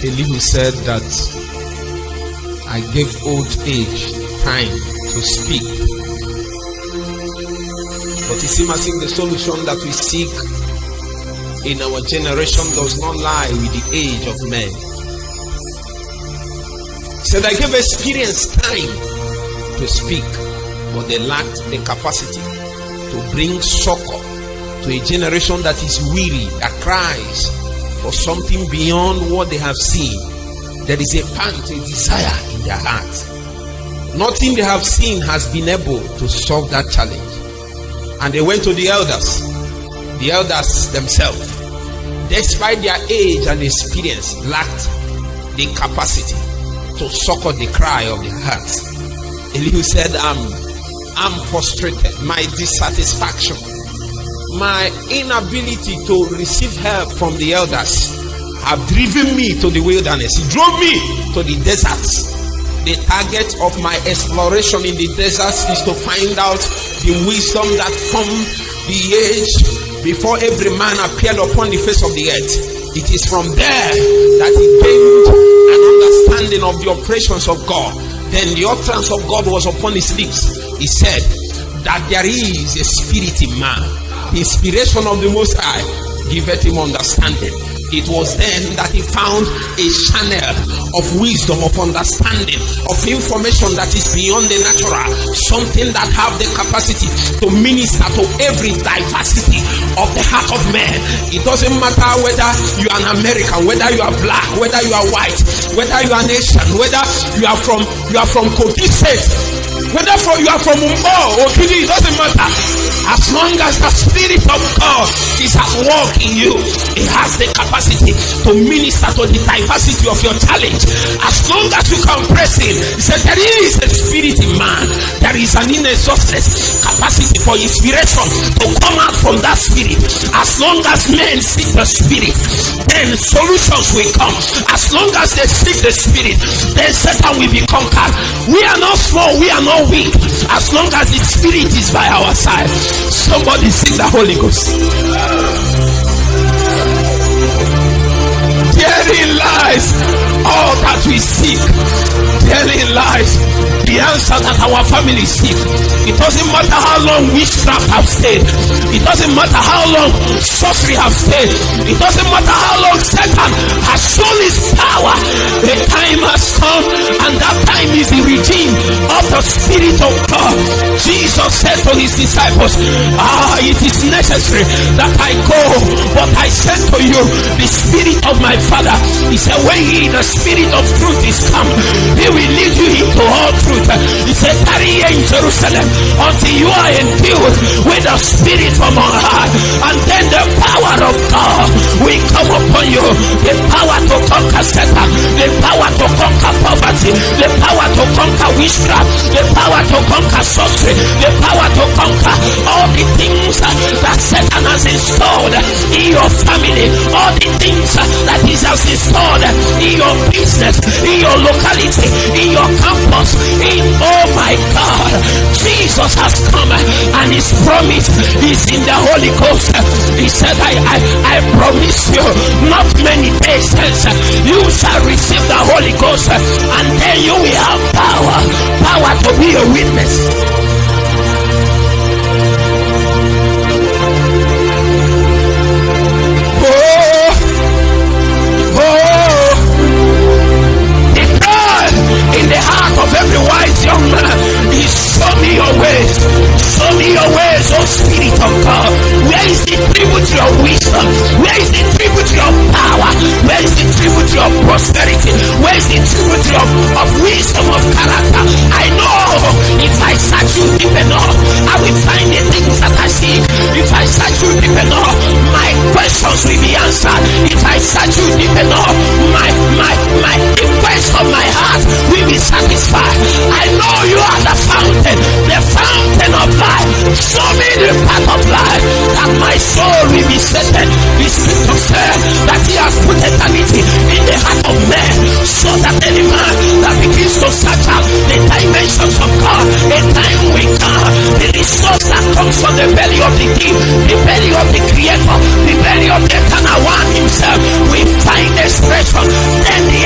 Elihu said that I gave old age time to speak. But it seems as if the solution that we seek in our generation does not lie with the age of men. He said, I gave experience time to speak, but they lacked the capacity to bring succor to a generation that is weary, that cries for something beyond what they have seen. There is a pant, a desire in their hearts. Nothing they have seen has been able to solve that challenge. And they went to the elders themselves, despite their age and experience, lacked the capacity to succor the cry of their hearts. Elihu said, I'm frustrated. My dissatisfaction, my inability to receive help from the elders have driven me to the wilderness. He drove me to the deserts. The target of my exploration in the deserts is to find out the wisdom that from the age before every man appeared upon the face of the earth. It is from there that he gained an understanding of the operations of God. Then the utterance of God was upon his lips. He said that there is a spirit in man. The inspiration of the Most High giveth him understanding. It was then that he found a channel of wisdom, of understanding, of information that is beyond the natural, something that have the capacity to minister to every diversity of the heart of man. It doesn't matter whether you are an American, whether you are black, whether you are white, whether you are Asian, whether you are from Kogi State, whether you are from Mumbai or Kini, it doesn't matter. As long as the Spirit of God is at work in you, it has the capacity to minister to the diversity of your challenge. As long as you can press in, he said there is a spirit in man. There is an inexhaustible capacity for inspiration to come out from that spirit. As long as men seek the spirit, then solutions will come. As long as they seek the spirit, then Satan will be conquered. We are not small, we are not weak. As long as the spirit is by our side. Somebody seek the Holy Ghost. Therein lies all that we seek. Therein lies the answer that our family seek. It doesn't matter how long witchcraft have stayed. It doesn't matter how long sorcery have stayed. It doesn't matter how long Satan has shown his power. The time has come, and that time is the regime of the Spirit of God. Jesus said to his disciples, it is necessary that I go, but I send to you the Spirit of my Father. He said, when the Spirit of truth is come, he will lead you into all truth. He said, tarry here in Jerusalem until you are endued with the Spirit from on high, and then the power of God will come upon you. The power to conquer Satan, the power to conquer poverty, the power to conquer witchcraft, the power to conquer sorcery, the power to conquer all the things that Satan has installed in your family, all the things that he has installed in your business, in your locality, in your campus, oh my God, Jesus has come, and his promise is in the Holy Ghost. He said, I promise you, not many days hence you shall receive the Holy Ghost, and then you will have power to be a witness. In the heart of every wise young man is, show me your ways. Show me your ways, oh Spirit of God. Where is the tribute to your wisdom? Where is the tribute to your power? Where is the tribute to your prosperity? Where is the tribute of wisdom, of character? I know if I search you deep enough, I will find the things that I see. If I search you deep enough, my questions will be answered. If I search you deep enough, the quest of my heart will be satisfied. I know you are the fountain of life. Show me the path of life, that my soul will be settled. The scripture said that he has put eternity in the heart of man, so that any man that begins to search out the dimensions of God, a time will come, the resource that comes from the belly of the deep, the belly of the Creator, the belly of the eternal one himself, will find expression. Then the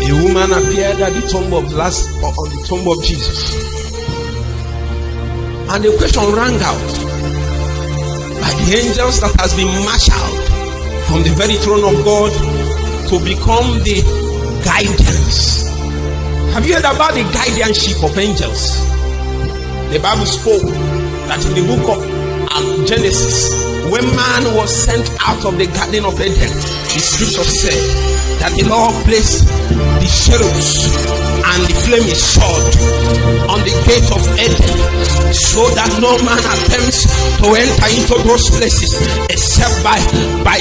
A woman appeared at the tomb of on the tomb of Jesus, and the question rang out by the angels that has been marshaled from the very throne of God to become the guidance. Have you heard about the guardianship of angels? The Bible spoke that in the book of Genesis, when man was sent out of the Garden of Eden, the scripture said that the Lord placed the cherubs and the flaming sword on the gate of Eden, so that no man attempts to enter into those places except by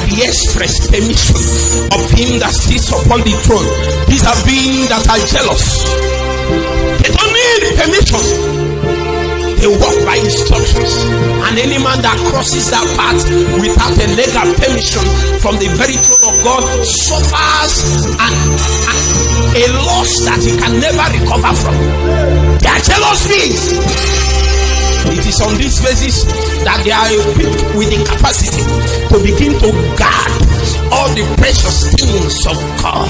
the express permission of him that sits upon the throne. These are beings that are jealous. They don't need permission. They walk by instructions, and any man that crosses that path without a legal permission from the very throne of God suffers a loss that he can never recover from. They are jealous beings. It is on this basis that they are equipped with the capacity to begin to guard all the precious things of God.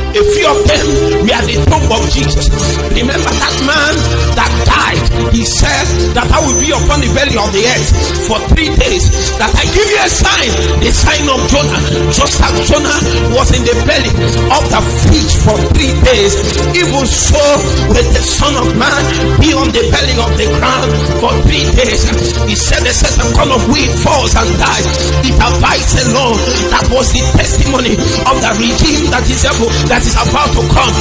A few of them were at the tomb of Jesus. Remember that man that died, he said that I will be upon the belly of the earth for 3 days, that I give you a sign, the sign of Jonah. Just as Jonah was in the belly of the fish for 3 days, even so will the Son of Man be on the belly of the ground for 3 days. He said a certain corn of wheat falls and dies, it abides alone. That was the testimony of the regime that is about to come.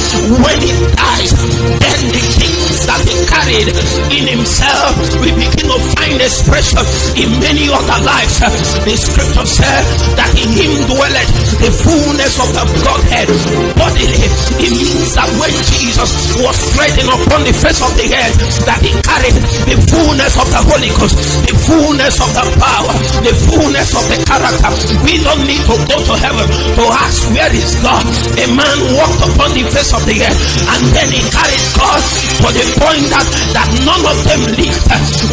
When it dies, then the things that he carried in himself will begin to find expression in many other lives. The scripture said that in him dwelleth the fullness of the Godhead bodily. It means that when Jesus was treading upon the face of the earth, that he carried the fullness of the Holy Ghost, the fullness of the power, the fullness of the character. We don't need to go to heaven to ask where is God. A man walked upon the face of the earth, and then he carried God to the point that none of them lived.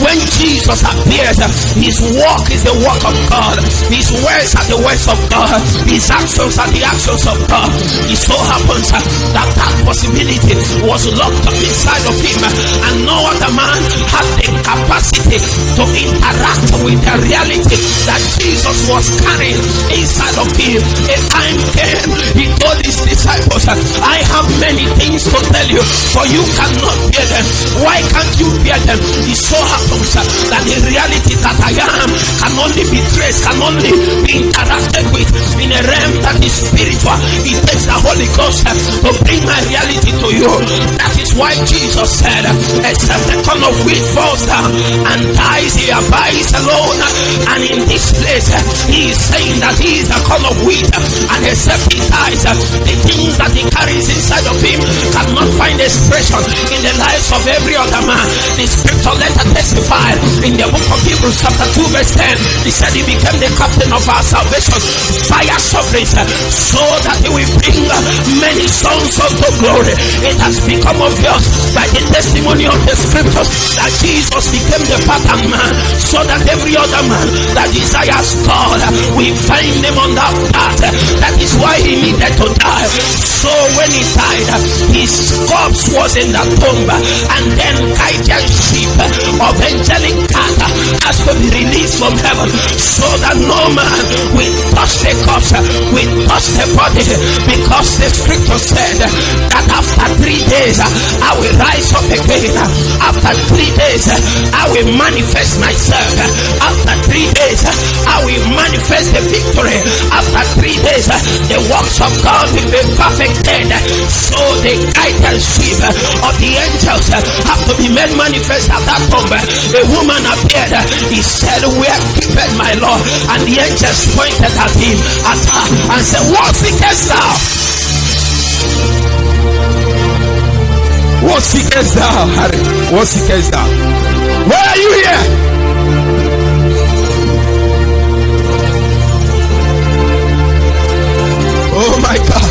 When Jesus appeared, his walk is the walk of God, his words are the words of God, his actions are the actions of God. It so happens that possibility was locked up inside of him, and no other man had the capacity to interact with the reality that Jesus was carrying inside of him. A time came, he told his disciples, I have many things to tell you, for you cannot bear them. Why can't you bear them? It so happens that the reality that I am can only be traced, can only be interacted with in a realm that is spiritual. It takes the Holy Ghost to bring my reality to you. That is why Jesus said, except the corn of wheat falls down and dies, he abides alone. And in this place, he is saying that he is the corn of wheat, and except he dies, the things that he carries inside of him cannot find expression in the lives of every other man. The scripture letter testified in the book of Hebrews chapter 2 verse 10. He said he became the captain of our salvation by our sufferings, so that he will bring many sons unto glory. It has become obvious by the testimony of the scriptures that Jesus became the pattern man, so that every other man that desires God will find him on that path. That is why he needed to die. So when he died, his corpse was in the tomb, and then guardianship of angelic cat has to be released from heaven, so that no man will touch the corpse, will touch the body, because the scripture said that after 3 days I will rise up again. After 3 days I will manifest myself. After 3 days I will manifest the victory. After 3 days the works of God will be perfected. So the guardianship of the angels have to be made manifest at that tomb. A woman appeared. He said, where keepeth my Lord? And the angels pointed at him, at her, and said, what seekest thou? What seekest thou, Harry? What seekest thou? Why are you here? Oh my God.